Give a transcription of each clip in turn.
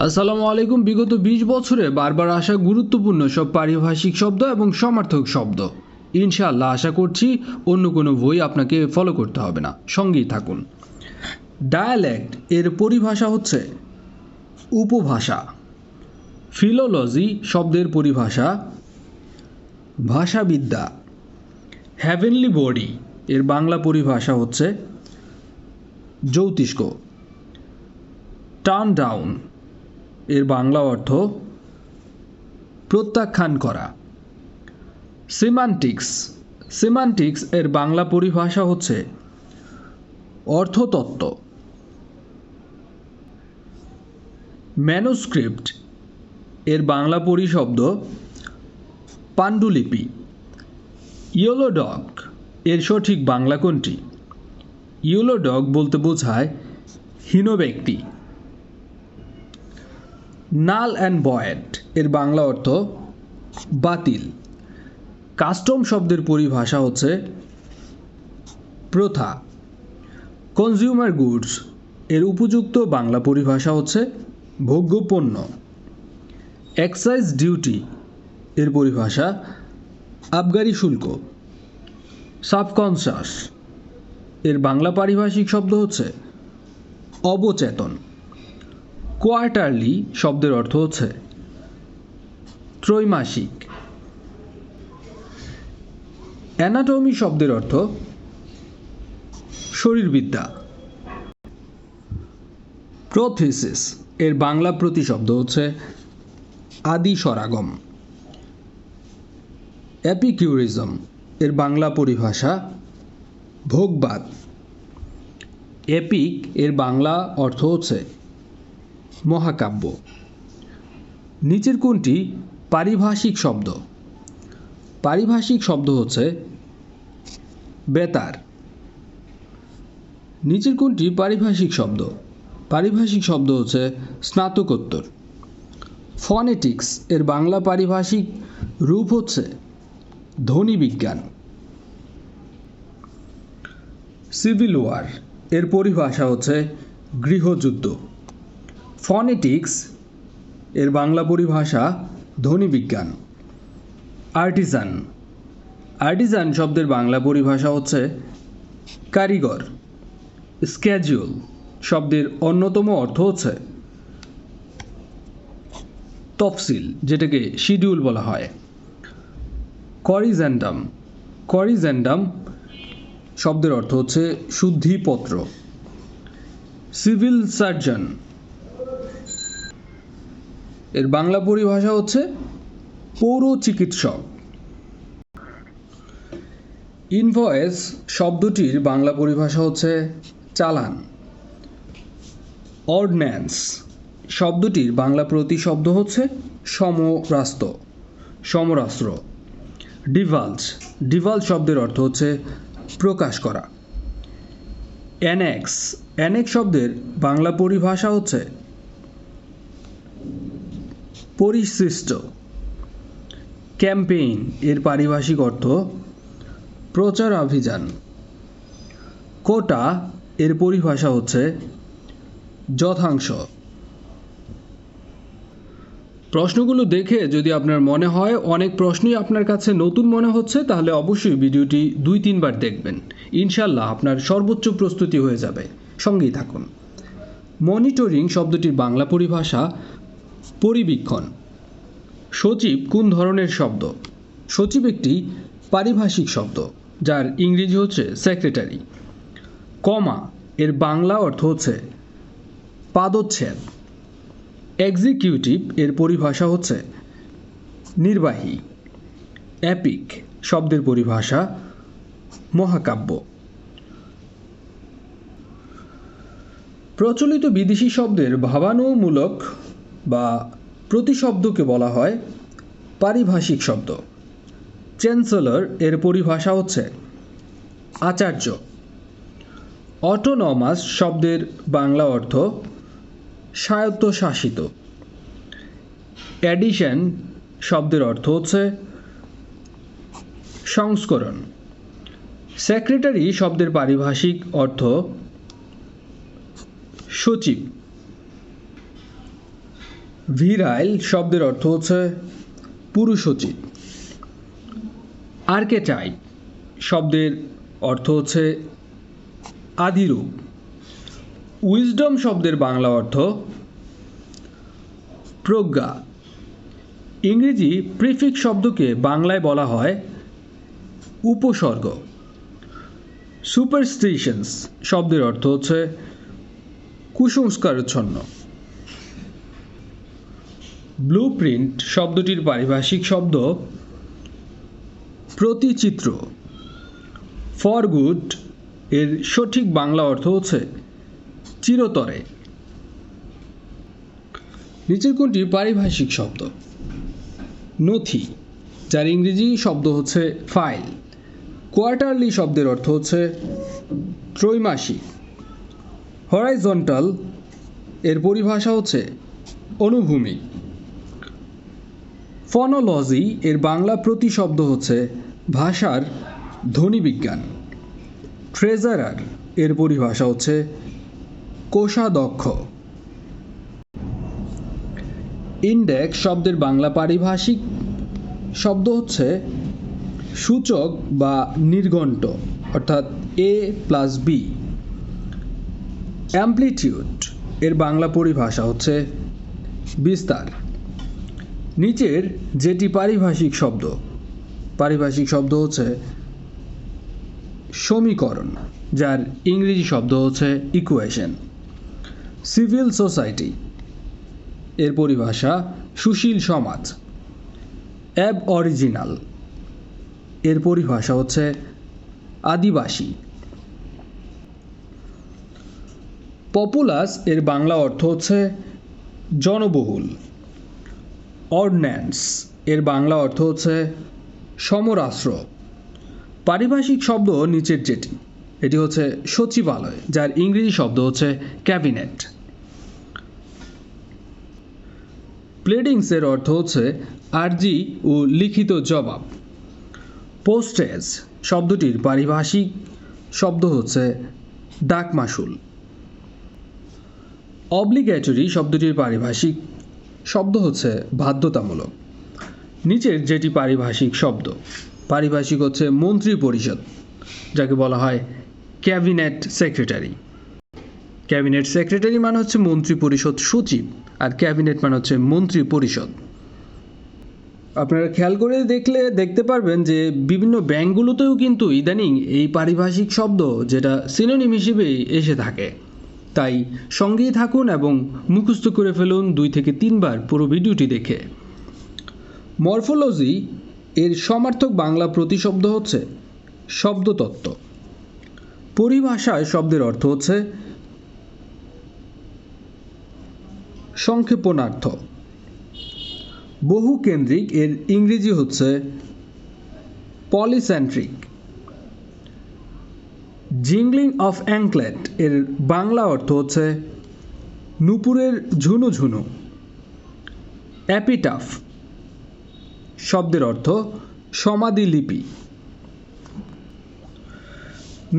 আসসালামু আলাইকুম। বিগত 20 বছরে বারবার আসা গুরুত্বপূর্ণ সব পারিভাষিক শব্দ এবং সমার্থক শব্দ। ইনশাআল্লাহ আশা করছি অন্য কোনো বই আপনাকে ফলো করতে হবে না, সঙ্গেই থাকুন। ডায়ালেক্ট এর পরিভাষা হচ্ছে উপভাষা। ফিলোলজি শব্দের পরিভাষা ভাষাবিদ্যা। হেভেনলি বডি এর বাংলা পরিভাষা হচ্ছে জ্যোতিষ্ক। টার্ন ডাউন এর বাংলা অর্থ প্রত্যাখ্যান করা। সিমান্টিক্স এর বাংলা পরিভাষা হচ্ছে অর্থতত্ত্ব। ম্যানুস্ক্রিপ্ট এর বাংলা পরিশব্দ পাণ্ডুলিপি। ইয়েলো ডগ এর সঠিক বাংলা কোনটি? ইয়েলো ডগ বলতে বোঝায় হীন ব্যক্তি। নাল অ্যান্ড ভয়েড এর বাংলা অর্থ বাতিল। কাস্টম শব্দের পরিভাষা হচ্ছে প্রথা। কনজিউমার গুডস এর উপযুক্ত বাংলা পরিভাষা হচ্ছে ভোগ্যপণ্য। এক্সাইজ ডিউটি এর পরিভাষা আবগারি শুল্ক। সাবকনশাস এর বাংলা পারিভাষিক শব্দ হচ্ছে অবচেতন। কোয়ার্টারলি শব্দের অর্থ হচ্ছে ত্রৈমাসিক। অ্যানাটমি শব্দের অর্থ শরীরবিদ্যা। প্রোথেসিস এর বাংলা প্রতিশব্দ হচ্ছে আদি সরাগম। এপিকিউরিজম এর বাংলা পরিভাষা ভোগবাদ। এপিক এর বাংলা অর্থ হচ্ছে মহাকাব্য। নিচের কোনটি পারিভাষিক শব্দ? পারিভাষিক শব্দ হচ্ছে বেতার। নিচের কোনটি পারিভাষিক শব্দ? পারিভাষিক শব্দ হচ্ছে স্নাতকোত্তর। ফনেটিক্স এর বাংলা পারিভাষিক রূপ হচ্ছে ধ্বনিবিজ্ঞান। সিভিল ওয়ার এর পরিভাষা হচ্ছে গৃহযুদ্ধ। ফনেটিক্স এর বাংলা পরিভাষা ধ্বনিবিজ্ঞান। আর্টিজান শব্দের বাংলা পরিভাষা হচ্ছে কারিগর। স্ক্যাজুয়াল শব্দের অন্যতম অর্থ হচ্ছে তফসিল, যেটাকে শিডিউল বলা হয়। করিজেন্ডাম শব্দের অর্থ হচ্ছে শুদ্ধিপত্র। সিভিল সার্জন এর বাংলা পরিভাষা হচ্ছে পৌর চিকিৎসক। ইনভয়েস শব্দটির বাংলা পরিভাষা হচ্ছে চালান। অর্ডিন্যান্স শব্দটির বাংলা প্রতিশব্দ হচ্ছে সমরাস্ত্র। ডিভালজ শব্দের অর্থ হচ্ছে প্রকাশ করা। অ্যানেক্স শব্দের বাংলা পরিভাষা হচ্ছে পরিশিষ্ট। ক্যাম্পেইন এর পারিভাষিক অর্থ প্রচারাভিযান। কোটা এর পরিভাষা হচ্ছে যথাংশ। প্রশ্নগুলো দেখে যদি আপনার মনে হয় অনেক প্রশ্নই আপনার কাছে নতুন মনে হচ্ছে, তাহলে অবশ্যই ভিডিওটি 2-3 বার দেখবেন। ইনশাল্লাহ আপনার সর্বোচ্চ প্রস্তুতি হয়ে যাবে। সঙ্গেই থাকুন। মনিটরিং শব্দটির বাংলা পরিভাষা পরিবীক্ষণ। সচিব কোন ধরনের শব্দ? সচিব একটি পারিভাষিক শব্দ, যার ইংরেজি হচ্ছে সেক্রেটারি। কমা এর বাংলা অর্থ হচ্ছে পাদচ্ছেদ। এক্সিকিউটিভ এর পরিভাষা হচ্ছে নির্বাহী। এপিক শব্দের পরিভাষা মহাকাব্য। প্রচলিত বিদেশি শব্দের ভাবানুমূলক বা প্রতিশব্দকে বলা হয় পারিভাষিক শব্দ। চ্যান্সেলর এর পরিভাষা হচ্ছে আচার্য। অটোনমাস শব্দের বাংলা অর্থ স্বায়ত্তশাসিত। এডিশন শব্দের অর্থ হচ্ছে সংস্করণ। সেক্রেটারি শব্দের পারিভাষিক অর্থ সচিব। ভিরাইল শব্দের অর্থ হচ্ছে পুরুষোচিত। আর্কেটাইপ শব্দের অর্থ হচ্ছে আদিরূপ। উইজডম শব্দের বাংলা অর্থ প্রজ্ঞা। ইংরেজি প্রিফিক্স শব্দকে বাংলায় বলা হয় উপসর্গ। সুপারস্টিশনস শব্দের অর্থ হচ্ছে কুসংস্কারাচ্ছন্ন। ব্লুপ্রিন্ট শব্দটির পারিভাষিক শব্দ প্রতিচিত্র। ফর গুড এর সঠিক বাংলা অর্থ হচ্ছে চিরতরে। নিচের কোনটি পারিভাষিক শব্দ? নথি, যার ইংরেজি শব্দ হচ্ছে ফাইল। কোয়ার্টারলি শব্দের অর্থ হচ্ছে ত্রৈমাসিক। হরাইজন্টাল এর পরিভাষা হচ্ছে অনুভূমিক। ফনোলজি এর বাংলা প্রতিশব্দ হচ্ছে ভাষার ধ্বনিবিজ্ঞান। ট্রেজারার এর পরিভাষা হচ্ছে কোষাধ্যক্ষ। ইন্ডেক্স শব্দের বাংলা পারিভাষিক শব্দ হচ্ছে সূচক বা নির্ঘণ্ট, অর্থাৎ A+B। অ্যামপ্লিটিউড এর বাংলা পরিভাষা হচ্ছে বিস্তার। নিচের যেটি পারিভাষিক শব্দ হচ্ছে সমীকরণ, যার ইংরেজি শব্দ হচ্ছে ইকুয়েশন। সিভিল সোসাইটি এর পরিভাষা সুশীল সমাজ। অ্যাবঅরিজিনাল এর পরিভাষা হচ্ছে আদিবাসী। পপুলাস এর বাংলা অর্থ হচ্ছে জনবহুল। অর্ডিন্যান্স এর বাংলা অর্থ হচ্ছে সমরাস্ত্র। পারিভাষিক শব্দ নিচের যেটি, এটি হচ্ছে সচিবালয়, যার ইংরেজি শব্দ হচ্ছে ক্যাবিনেট। প্লেডিংস এর অর্থ হচ্ছে আর্জি ও লিখিত জবাব। পোস্টেজ শব্দটির পারিভাষিক শব্দ হচ্ছে ডাকমাশুল। অব্লিগেটরি শব্দটির পারিভাষিক শব্দ হচ্ছে বাধ্যতামূলক। নিচের যেটি পারিভাষিক হচ্ছে মন্ত্রী পরিষদ, যাকে বলা হয় ক্যাবিনেট সেক্রেটারি। ক্যাবিনেট সেক্রেটারি মানে হচ্ছে মন্ত্রী পরিষদ সচিব, আর ক্যাবিনেট মানে হচ্ছে মন্ত্রী পরিষদ। আপনারা খেয়াল করে দেখতে পারবেন যে বিভিন্ন ব্যাংকগুলোতেও কিন্তু ইদানিং এই পারিভাষিক শব্দ যেটা সিনোনিম হিসেবেই এসে থাকে। তাই সঙ্গেই থাকুন এবং মুখস্থ করে ফেলুন 2 থেকে 3 বার পুরো ভিডিওটি দেখে। মরফোলজি এর সমার্থক বাংলা প্রতিশব্দ হচ্ছে শব্দতত্ত্ব। পরিভাষায় শব্দের অর্থ হচ্ছে সংক্ষেপণার্থ। বহুকেন্দ্রিক এর ইংরেজি হচ্ছে পলিসেন্ট্রিক। জিংলিং অফ অ্যাঙ্কলেট এর বাংলা অর্থ হচ্ছে নূপুরের ঝুনু ঝুনু। অ্যাপিটাফ শব্দের অর্থ সমাধিলিপি।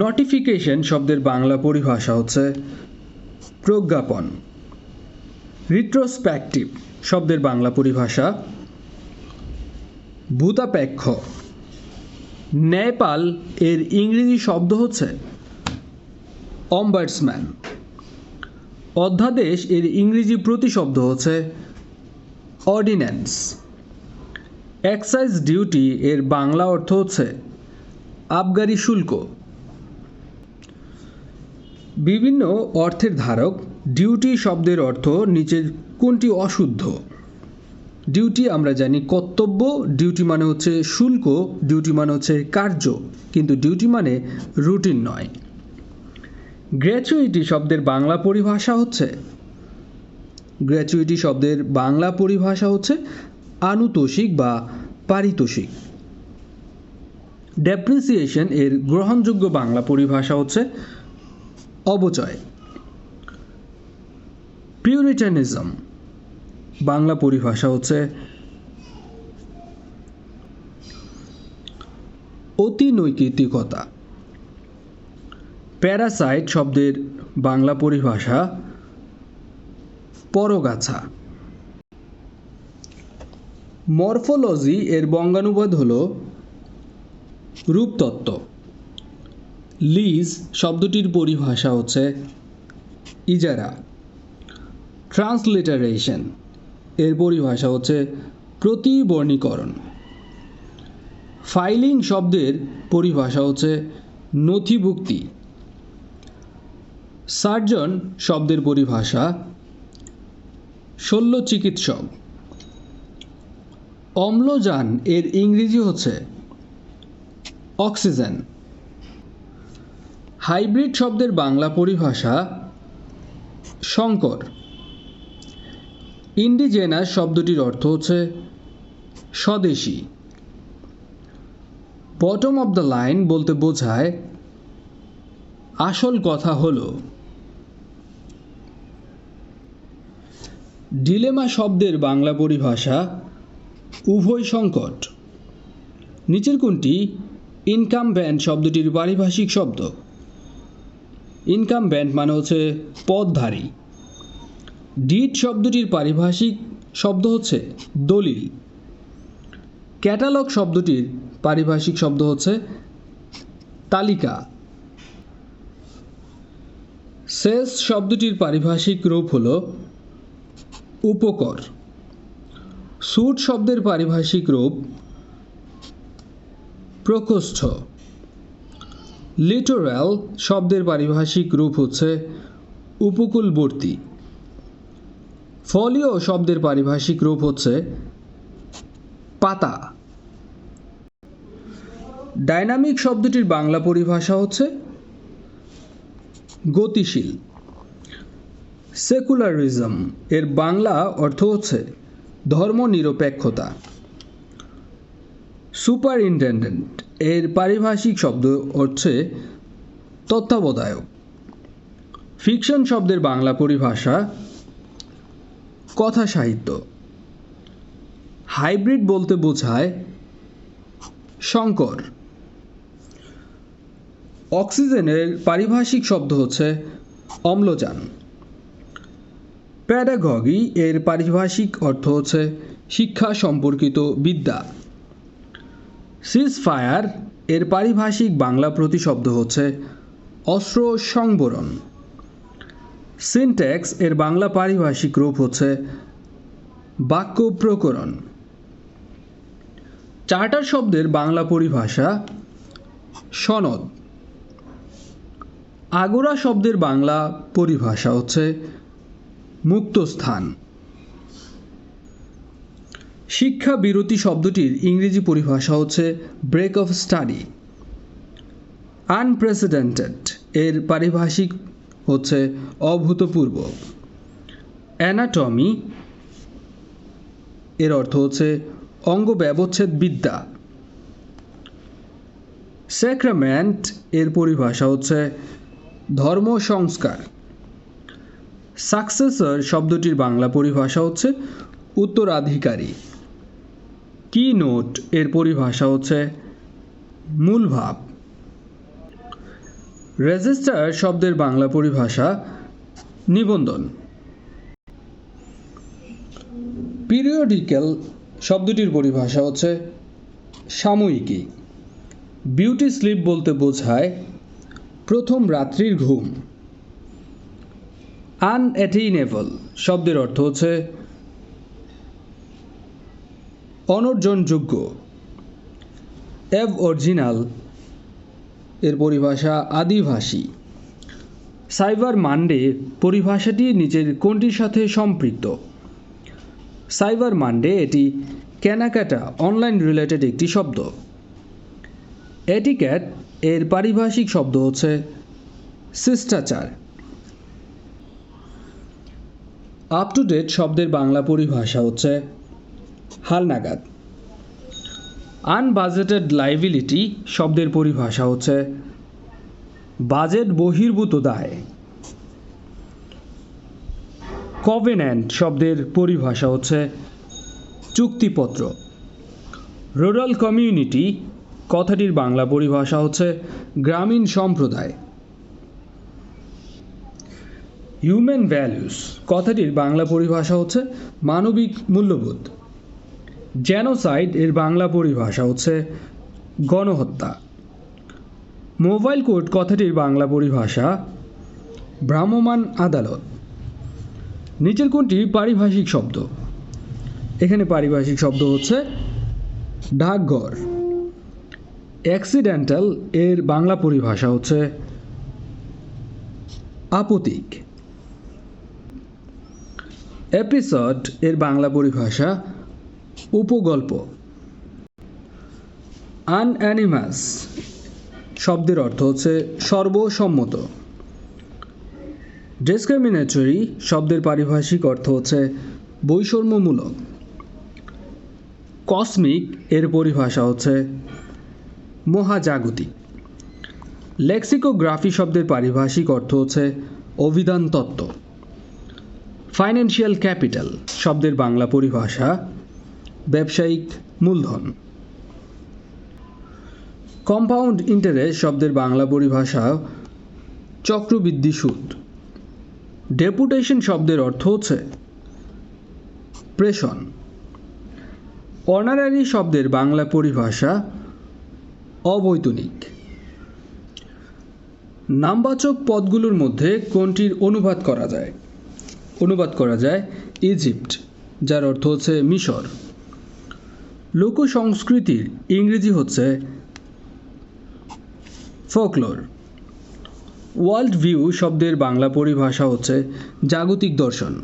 নোটিফিকেশন শব্দের বাংলা পরিভাষা হচ্ছে প্রজ্ঞাপন। রিট্রোস্পেক্টিভ শব্দের বাংলা পরিভাষা ভূতাপেক্ষ। ন্যায়পাল এর ইংরেজি শব্দ হচ্ছে অম্বার্সম্যান। অধ্যাদেশ এর ইংরেজি প্রতিশব্দ হচ্ছে অর্ডিন্যান্স। এক্সাইজ ডিউটি এর বাংলা অর্থ হচ্ছে আবগারি শুল্ক। বিভিন্ন অর্থের ধারক। ডিউটি শব্দের অর্থ নিচের কোনটি অশুদ্ধ? ডিউটি আমরা জানি কর্তব্য, ডিউটি মানে হচ্ছে শুল্ক, ডিউটি মানে হচ্ছে কার্য, কিন্তু ডিউটি মানে রুটিন নয়। গ্র্যাচুইটি শব্দের বাংলা পরিভাষা হচ্ছে আনুতোষিক বা পারিতোষিক। ডেপ্রিসিয়েশন এর গ্রহণযোগ্য বাংলা পরিভাষা হচ্ছে অবচয়। পিউরিটানিজম বাংলা পরিভাষা হচ্ছে অতিনৈতিকতা। প্যারাসাইট শব্দের বাংলা পরিভাষা পরগাছা। মরফোলজি এর বঙ্গানুবাদ হল রূপতত্ত্ব। লিজ শব্দটির পরিভাষা হচ্ছে ইজারা। ট্রান্সলিটারেশন এর পরিভাষা হচ্ছে প্রতিবর্ণীকরণ। ফাইলিং শব্দের পরিভাষা হচ্ছে নথিভুক্তি। সার্জন শব্দের পরিভাষা শল্য চিকিৎসক। অম্লজান এর ইংরেজি হচ্ছে অক্সিজেন। হাইব্রিড শব্দের বাংলা পরিভাষা সংকর। ইন্ডিজেনাস শব্দটির অর্থ হচ্ছে স্বদেশী। বটম অব দ্য লাইন বলতে বোঝায় আসল কথা হলো। ডিলেমা শব্দের বাংলা পরিভাষা উভয় সংকট। নিচের কোনটি ইনকামব্যান্ট শব্দটির পারিভাষিক শব্দ? ইনকামব্যান্ট মানে হচ্ছে পদধারী। ডিড শব্দটির পারিভাষিক শব্দ হচ্ছে দলিল। ক্যাটালগ শব্দটির পারিভাষিক শব্দ হচ্ছে তালিকা। সেস শব্দটির পারিভাষিক রূপ হল উপকর। স্যুট শব্দের পারিভাষিক রূপ প্রকোষ্ঠ। লিটোরাল শব্দের পারিভাষিক রূপ হচ্ছে উপকূলবর্তী। ফলিও শব্দের পারিভাষিক রূপ হচ্ছে পাতা। ডাইনামিক শব্দটির বাংলা পরিভাষা হচ্ছে গতিশীল। সেকুলারিজম এর বাংলা অর্থ হচ্ছে ধর্মনিরপেক্ষতা। সুপারিনটেনডেন্ট এর পারিভাষিক শব্দ হচ্ছে তত্ত্বাবধায়ক। ফিকশন শব্দের বাংলা পরিভাষা কথা সাহিত্য। হাইব্রিড বলতে বোঝায় সংকর। অক্সিজেনের পারিভাষিক শব্দ হচ্ছে অম্লজান। প্যাডাগজি এর পারিভাষিক অর্থ হচ্ছে শিক্ষা সম্পর্কিত বিদ্যা। সিজফায়ার এর পারিভাষিক বাংলা প্রতিশব্দ হচ্ছে অস্ত্র সংবরণ। সিনট্যাক্স এর বাংলা পারিভাষিক রূপ হচ্ছে বাক্য প্রকরণ। চার্টার শব্দের বাংলা পরিভাষা সনদ। আগোরা শব্দের বাংলা পরিভাষা হচ্ছে মুক্ত স্থান। শিক্ষা বিরতি শব্দটির ইংরেজি পরিভাষা হচ্ছে ব্রেক অফ স্টাডি। আনপ্রেসিডেন্টেড এর পারিভাষিক হচ্ছে অভূতপূর্ব। অ্যানাটমি এর অর্থ হচ্ছে অঙ্গ ব্যবচ্ছেদ বিদ্যা। স্যাক্রামেন্ট এর পরিভাষা হচ্ছে ধর্ম সংস্কার। সাকসেসর শব্দটির বাংলা পরিভাষা হচ্ছে উত্তরাধিকারী। কি নোট এর পরিভাষা হচ্ছে মূল ভাব। রেজিস্টার শব্দের বাংলা পরিভাষা নিবন্ধন। পিরিয়ডিক্যাল শব্দটির পরিভাষা হচ্ছে সাময়িকী। বিউটি স্লিপ বলতে বোঝায় প্রথম রাত্রির ঘুম। আনঅ্যাটেইনেবল শব্দের অর্থ হচ্ছে অনর্জনযোগ্য। অরিজিনাল এর পরিভাষা আদিভাষী। সাইবার মানডে পরিভাষাটি নিচের কোনটির সাথে সম্পৃক্ত? সাইবার মানডে এটি কেনাকাটা অনলাইন রিলেটেড একটি শব্দ। এটিকেট এর পারিভাষিক শব্দ হচ্ছে শিষ্টাচার। আপ টু ডেট শব্দের বাংলা পরিভাষা হচ্ছে হালনাগাদ। আনবাজেটেড লাইবিলিটি শব্দের পরিভাষা হচ্ছে বাজেট বহির্ভূত দায়। কভেন্যান্ট শব্দের পরিভাষা হচ্ছে চুক্তিপত্র। রুরাল কমিউনিটি কথাটির বাংলা পরিভাষা হচ্ছে গ্রামীণ সম্প্রদায়। হিউম্যান ভ্যালুস কথাটির বাংলা পরিভাষা হচ্ছে মানবিক মূল্যবোধ। জেনোসাইড এর বাংলা পরিভাষা হচ্ছে গণহত্যা। মোবাইল কোর্ট কথাটির বাংলা পরিভাষা ভ্রাম্যমাণ আদালত। নিচের কোনটি পারিভাষিক শব্দ? এখানে পারিভাষিক শব্দ হচ্ছে ডাকঘর। অ্যাক্সিডেন্টাল এর বাংলা পরিভাষা হচ্ছে আপতিক। এপিসোড এর বাংলা পরিভাষা উপগল্প। আনঅ্যানিমাস শব্দের অর্থ হচ্ছে সর্বসম্মত। ডিসক্রিমিনেটরি শব্দের পারিভাষিক অর্থ হচ্ছে বৈষম্যমূলক। কসমিক এর পরিভাষা হচ্ছে মহাজাগতিক। লেক্সিকোগ্রাফি শব্দের পারিভাষিক অর্থ হচ্ছে অভিধান তত্ত্ব। ফাইন্যান্সিয়াল ক্যাপিটাল শব্দের বাংলা পরিভাষা ব্যবসায়িক মূলধন। কম্পাউন্ড ইন্টারেস্ট শব্দের বাংলা পরিভাষা চক্রবৃদ্ধি সুদ। ডেপুটেশন শব্দের অর্থ হচ্ছে প্রেষণ। অনারারি শব্দের বাংলা পরিভাষা অবৈতনিক। নামবাচক পদগুলোর মধ্যে কোনটির অনুবাদ করা যায়? অনুবাদ করা যায় ইজিপ্ট, যার অর্থ হচ্ছে মিশর। লোক সংস্কৃতির ইংরেজি হচ্ছে ফোকলোর। ওয়ার্ল্ড ভিউ শব্দের বাংলা পরিভাষা হচ্ছে জাগতিক দর্শন।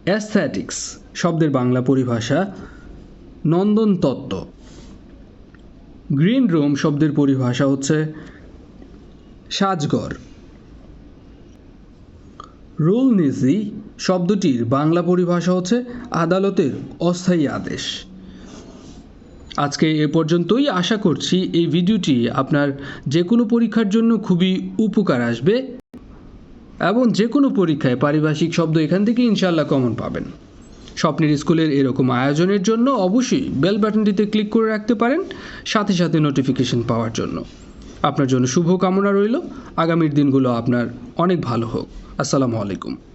অ্যাস্থেটিক্স শব্দের বাংলা পরিভাষা নন্দন তত্ত্ব। গ্রিন রুম শব্দের পরিভাষা হচ্ছে সাজঘর। রুল নিজি শব্দটির বাংলা পরিভাষা হচ্ছে আদালতের অস্থায়ী আদেশ। আজকে এ পর্যন্তই। আশা করছি এই ভিডিওটি আপনার যে কোনো পরীক্ষার জন্য খুবই উপকার আসবে এবং যে কোনো পরীক্ষায় পারিভাষিক শব্দ এখান থেকে ইনশাআল্লাহ কমন পাবেন। স্বপ্নের স্কুলের এরকম আয়োজনের জন্য অবশ্যই বেল বাটনটিতে ক্লিক করে রাখতে পারেন, সাথে সাথে নোটিফিকেশন পাওয়ার জন্য। আপনার জন্য শুভ কামনা রইল। আগামীর দিনগুলো আপনার অনেক ভালো হোক। আসসালামু আলাইকুম।